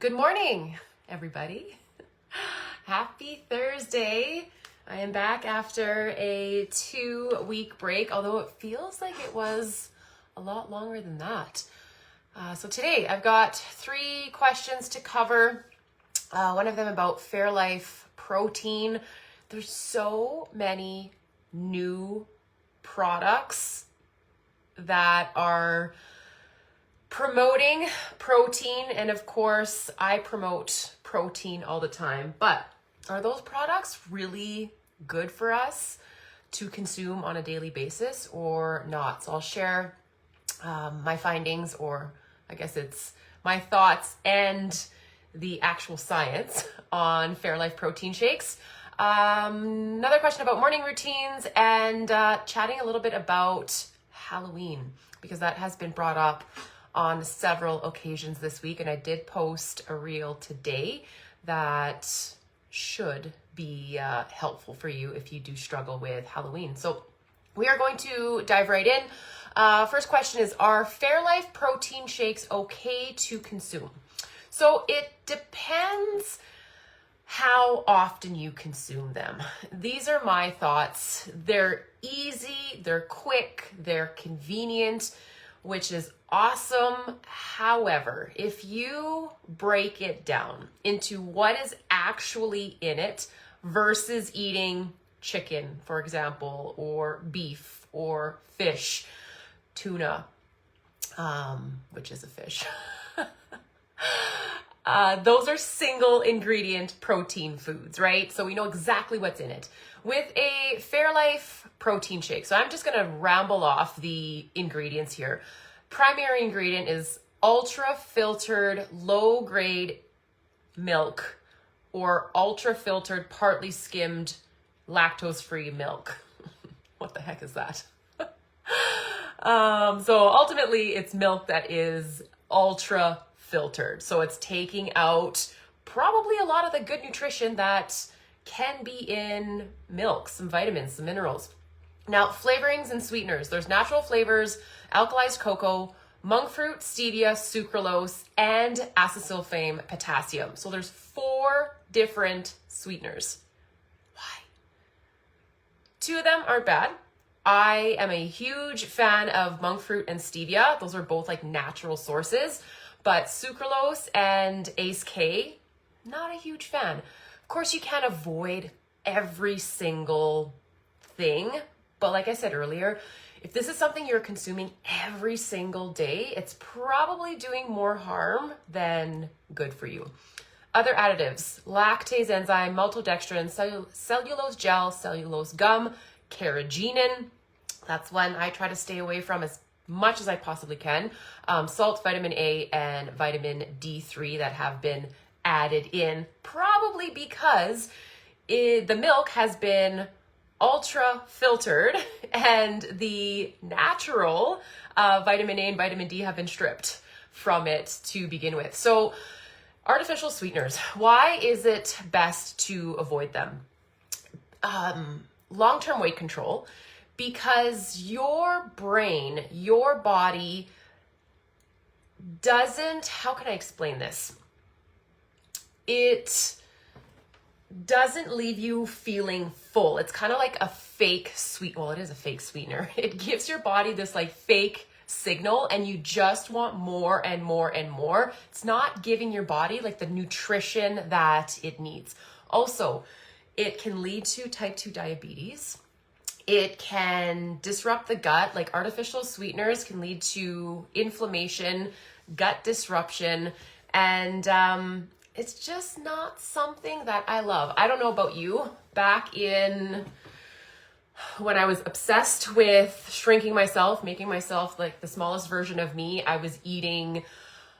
Good morning, everybody. Happy Thursday. I am back after a 2-week break, although it feels like it was a lot longer than that. So today I've got 3 questions to cover. One of them about Fairlife Protein. There's so many new products that are promoting protein, and of course I promote protein all the time, but are those products really good for us to consume on a daily basis or not? So I'll share my findings, or I guess it's my thoughts and the actual science on Fairlife protein shakes. Another question about morning routines, and chatting a little bit about Halloween, because that has been brought up on several occasions this week, and I did post a reel today that should be helpful for you if you do struggle with Halloween. So we are going to dive right in. First question is, are Fairlife protein shakes okay to consume? So it depends how often you consume them. These are my thoughts. They're easy, they're quick, they're convenient, which is awesome. However, if you break it down into what is actually in it versus eating chicken, for example, or beef or fish, tuna, which is a fish. Those are single ingredient protein foods, right? So we know exactly what's in it. With a Fairlife protein shake, so I'm just going to ramble off the ingredients here. Primary ingredient is ultra filtered low grade milk or ultra filtered partly skimmed lactose free milk. What the heck is that? So ultimately it's milk that is ultra filtered. So it's taking out probably a lot of the good nutrition that can be in milk, some vitamins, some minerals. Now, flavorings and sweeteners. There's natural flavors, alkalized cocoa, monk fruit, stevia, sucralose, and acesulfame potassium. So there's 4 different sweeteners. Why? 2 of them aren't bad. I am a huge fan of monk fruit and stevia. Those are both like natural sources. But sucralose and Ace K, not a huge fan. Of course, you can't avoid every single thing. But like I said earlier, if this is something you're consuming every single day, it's probably doing more harm than good for you. Other additives: lactase enzyme, maltodextrin, cellulose gel, cellulose gum, carrageenan. That's one I try to stay away from as much as I possibly can. Salt, vitamin A, and vitamin D3 that have been added in, probably because the milk has been ultra filtered and the natural vitamin A and vitamin D have been stripped from it to begin with. So artificial sweeteners, why is it best to avoid them? Long-term weight control, because your brain, your body doesn't, how can I explain this? It doesn't leave you feeling full. It's kind of like a fake well, it is a fake sweetener. It gives your body this like fake signal, and you just want more and more and more. It's not giving your body like the nutrition that it needs. Also, it can lead to type 2 diabetes. It can disrupt the gut. Like artificial sweeteners can lead to inflammation, gut disruption, and it's just not something that I love. I don't know about you. Back in when I was obsessed with shrinking myself, making myself like the smallest version of me, I was eating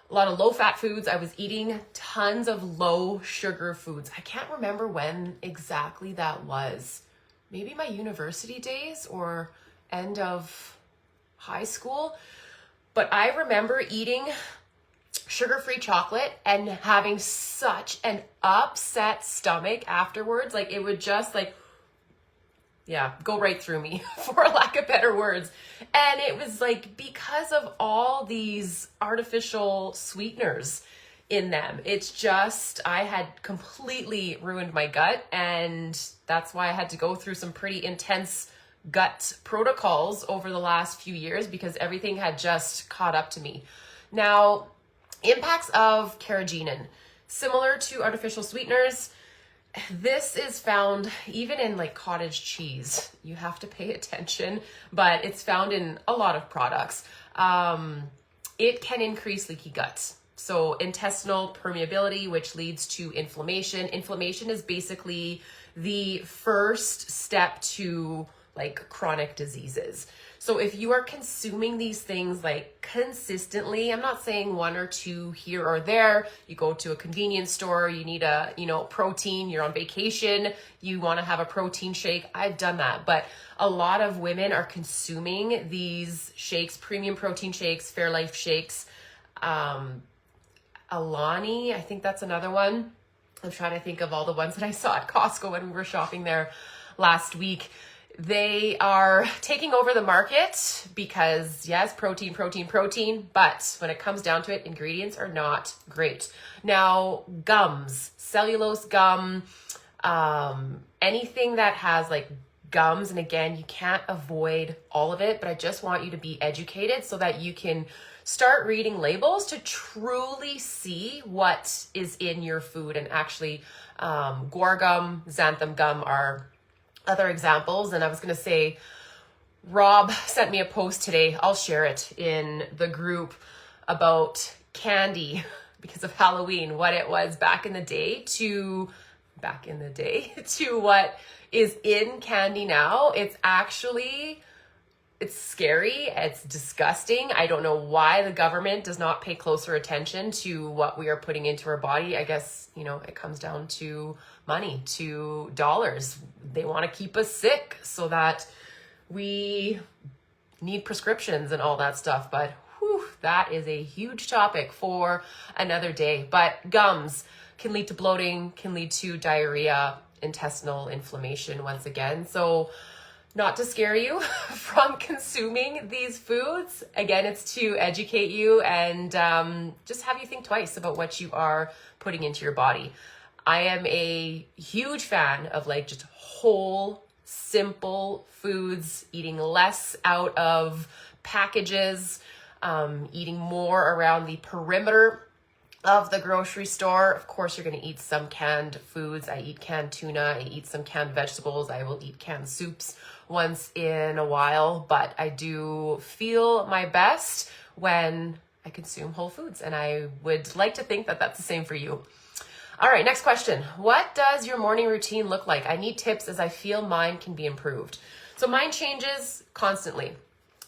a lot of low-fat foods. I was eating tons of low-sugar foods. I can't remember when exactly that was. Maybe my university days or end of high school. But I remember eating sugar-free chocolate and having such an upset stomach afterwards. Like it would just like, go right through me for lack of better words. And it was like because of all these artificial sweeteners. in them. It's just, I had completely ruined my gut, and that's why I had to go through some pretty intense gut protocols over the last few years because everything had just caught up to me. Now, impacts of carrageenan. Similar to artificial sweeteners, this is found even in like cottage cheese. You have to pay attention, but it's found in a lot of products. It can increase leaky gut. So intestinal permeability, which leads to inflammation. Inflammation is basically the first step to like chronic diseases. So if you are consuming these things like consistently, I'm not saying one or two here or there, you go to a convenience store, you need a, protein, you're on vacation, you want to have a protein shake. I've done that, but a lot of women are consuming these shakes, premium protein shakes, Fairlife shakes, Alani, I think that's another one. I'm trying to think of all the ones that I saw at Costco when we were shopping there last week. They are taking over the market because yes, protein, but when it comes down to it, ingredients are not great. Now, gums, cellulose gum, anything that has like gums, and again, you can't avoid all of it, but I just want you to be educated so that you can start reading labels to truly see what is in your food. And actually, guar gum, xanthan gum are other examples. And I was going to say, Rob sent me a post today. I'll share it in the group about candy because of Halloween, what it was back in the day to what is in candy now. It's scary. It's disgusting. I don't know why the government does not pay closer attention to what we are putting into our body. I guess, it comes down to money, to dollars. They want to keep us sick so that we need prescriptions and all that stuff. But that is a huge topic for another day. But gums can lead to bloating, can lead to diarrhea, intestinal inflammation once again. So not to scare you from consuming these foods. Again, it's to educate you and just have you think twice about what you are putting into your body. I am a huge fan of like just whole, simple foods, eating less out of packages, eating more around the perimeter of the grocery store. Of course, you're going to eat some canned foods. I eat canned tuna. I eat some canned vegetables. I will eat canned soups once in a while, but I do feel my best when I consume whole foods, and I would like to think that that's the same for you. All right, next question. What does your morning routine look like? I need tips as I feel mine can be improved. So mine changes constantly,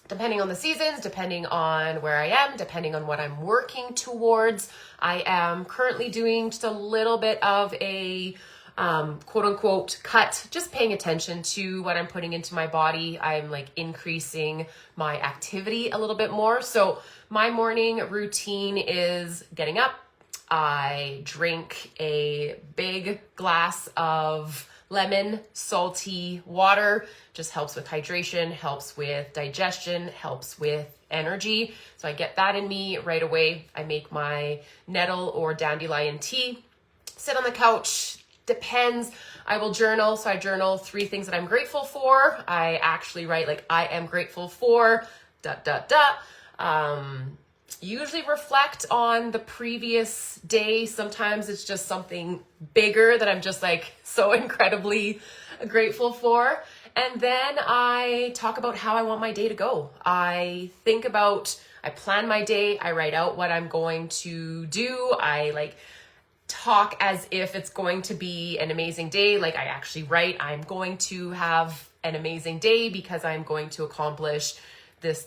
depending on the seasons, depending on where I am, depending on what I'm working towards. I am currently doing just a little bit of a quote unquote cut, just paying attention to what I'm putting into my body. I'm like increasing my activity a little bit more. So my morning routine is getting up. I drink a big glass of lemon, salty water. Just helps with hydration, helps with digestion, helps with energy. So I get that in me right away. I make my nettle or dandelion tea, sit on the couch, depends. I will journal. So I journal 3 things that I'm grateful for. I actually write like I am grateful for ... Usually reflect on the previous day. Sometimes it's just something bigger that I'm just like so incredibly grateful for. And then I talk about how I want my day to go. I plan my day. I write out what I'm going to do. I like talk as if it's going to be an amazing day. Like I actually write, I'm going to have an amazing day because I'm going to accomplish this.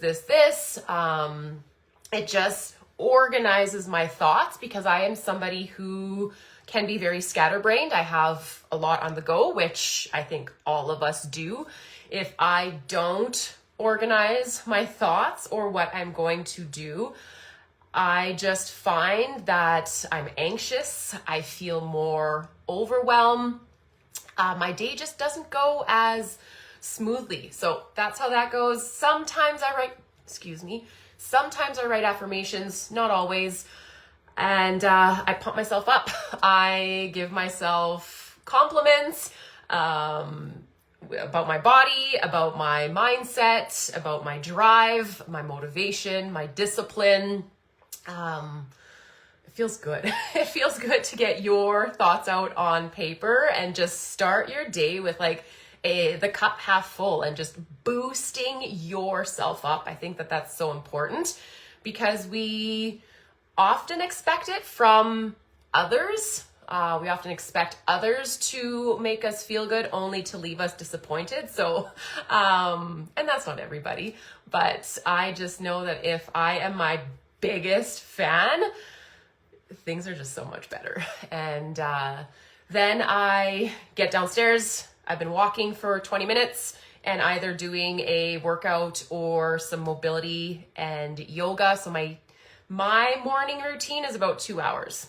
It just organizes my thoughts because I am somebody who can be very scatterbrained. I have a lot on the go, which I think all of us do. If I don't organize my thoughts or what I'm going to do, I just find that I'm anxious. I feel more overwhelmed. My day just doesn't go as smoothly. So that's how that goes. Sometimes I write affirmations, not always. And I pump myself up. I give myself compliments about my body, about my mindset, about my drive, my motivation, my discipline. It feels good. It feels good to get your thoughts out on paper and just start your day with like the cup half full and just boosting yourself up. I think that that's so important because we often expect it from others. We often expect others to make us feel good only to leave us disappointed. So, and that's not everybody, but I just know that if I am my biggest fan, things are just so much better. And then I get downstairs. I've been walking for 20 minutes and either doing a workout or some mobility and yoga. So my morning routine is about 2 hours.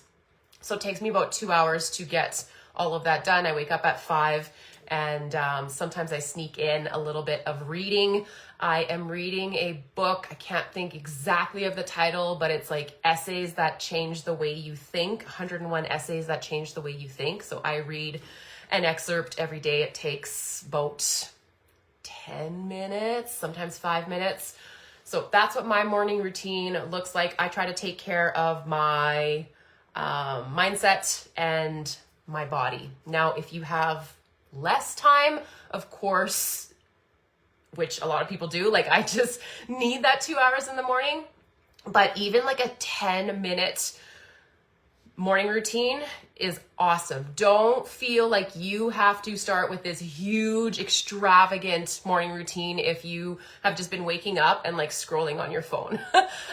So it takes me about 2 hours to get all of that done. I wake up at 5 and sometimes I sneak in a little bit of reading. I am reading a book. I can't think exactly of the title, but it's like Essays That Change the Way You Think, 101 Essays That Change the Way You Think. So I read an excerpt every day. It takes about 10 minutes, sometimes 5 minutes. So that's what my morning routine looks like. I try to take care of my mindset and my body. Now, if you have less time, of course, which a lot of people do, like I just need that 2 hours in the morning, but even like a 10-minute morning routine is awesome. Don't feel like you have to start with this huge, extravagant morning routine if you have just been waking up and like scrolling on your phone.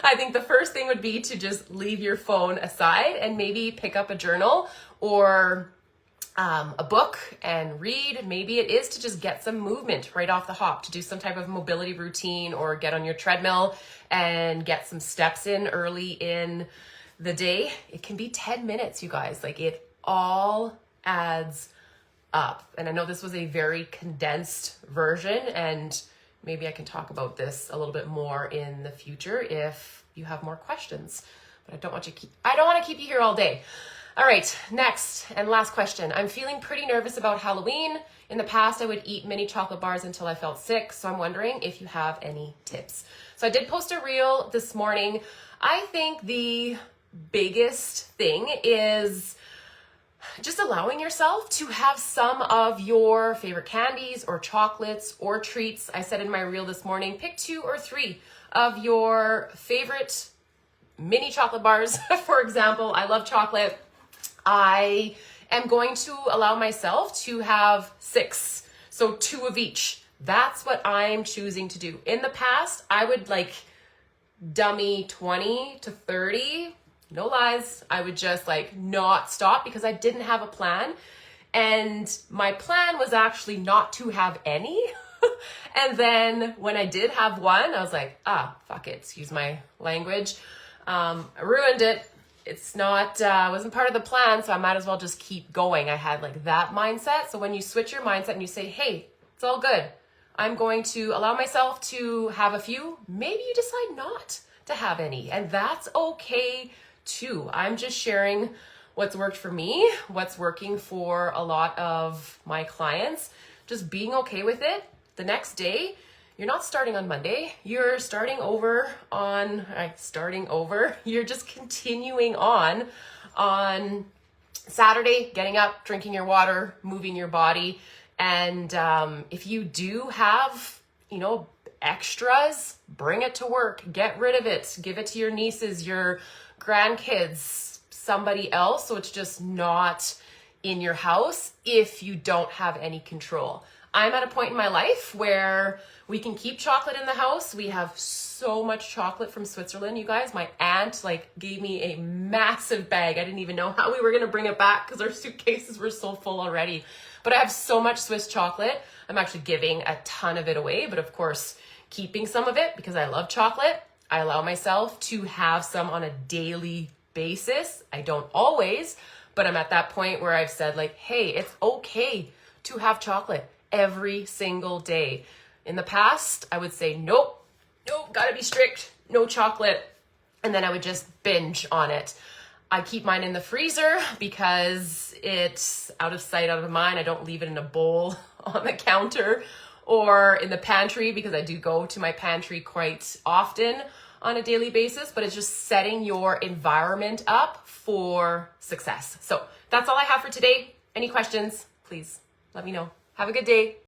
I think the first thing would be to just leave your phone aside and maybe pick up a journal or a book and read. Maybe it is to just get some movement right off the hop, to do some type of mobility routine or get on your treadmill and get some steps in early in the day. It can be 10 minutes, you guys. Like it all adds up. And I know this was a very condensed version, and maybe I can talk about this a little bit more in the future if you have more questions. But I don't want to keep you here all day. All right, next and last question. I'm feeling pretty nervous about Halloween. In the past, I would eat mini chocolate bars until I felt sick. So I'm wondering if you have any tips. So I did post a reel this morning. I think the biggest thing is just allowing yourself to have some of your favorite candies or chocolates or treats. I said in my reel this morning, pick 2 or 3 of your favorite mini chocolate bars. For example, I love chocolate. I am going to allow myself to have 6, so 2 of each. That's what I'm choosing to do. In the past, I would like dummy 20 to 30. No lies. I would just like not stop because I didn't have a plan. And my plan was actually not to have any. And then when I did have one, I was like, fuck it. Excuse my language. I ruined it. It's not, wasn't part of the plan. So I might as well just keep going. I had like that mindset. So when you switch your mindset and you say, hey, it's all good. I'm going to allow myself to have a few. Maybe you decide not to have any. And that's okay too. I'm just sharing what's worked for me, what's working for a lot of my clients, just being okay with it. The next day, you're not starting on Monday, you're starting over, you're just continuing on Saturday, getting up, drinking your water, moving your body. And if you do have, extras, bring it to work, get rid of it, give it to your nieces, your grandkids, somebody else, so it's just not in your house if you don't have any control. I'm at a point in my life where we can keep chocolate in the house. We have so much chocolate from Switzerland, you guys. My aunt gave me a massive bag. I didn't even know how we were gonna bring it back because our suitcases were so full already. But I have so much Swiss chocolate. I'm actually giving a ton of it away, but of course, keeping some of it because I love chocolate. I allow myself to have some on a daily basis. I don't always, but I'm at that point where I've said hey, it's okay to have chocolate every single day. In the past, I would say, nope, gotta be strict, no chocolate. And then I would just binge on it. I keep mine in the freezer because it's out of sight, out of mind. I don't leave it in a bowl on the counter or in the pantry because I do go to my pantry quite often on a daily basis, but it's just setting your environment up for success. So that's all I have for today. Any questions, please let me know. Have a good day.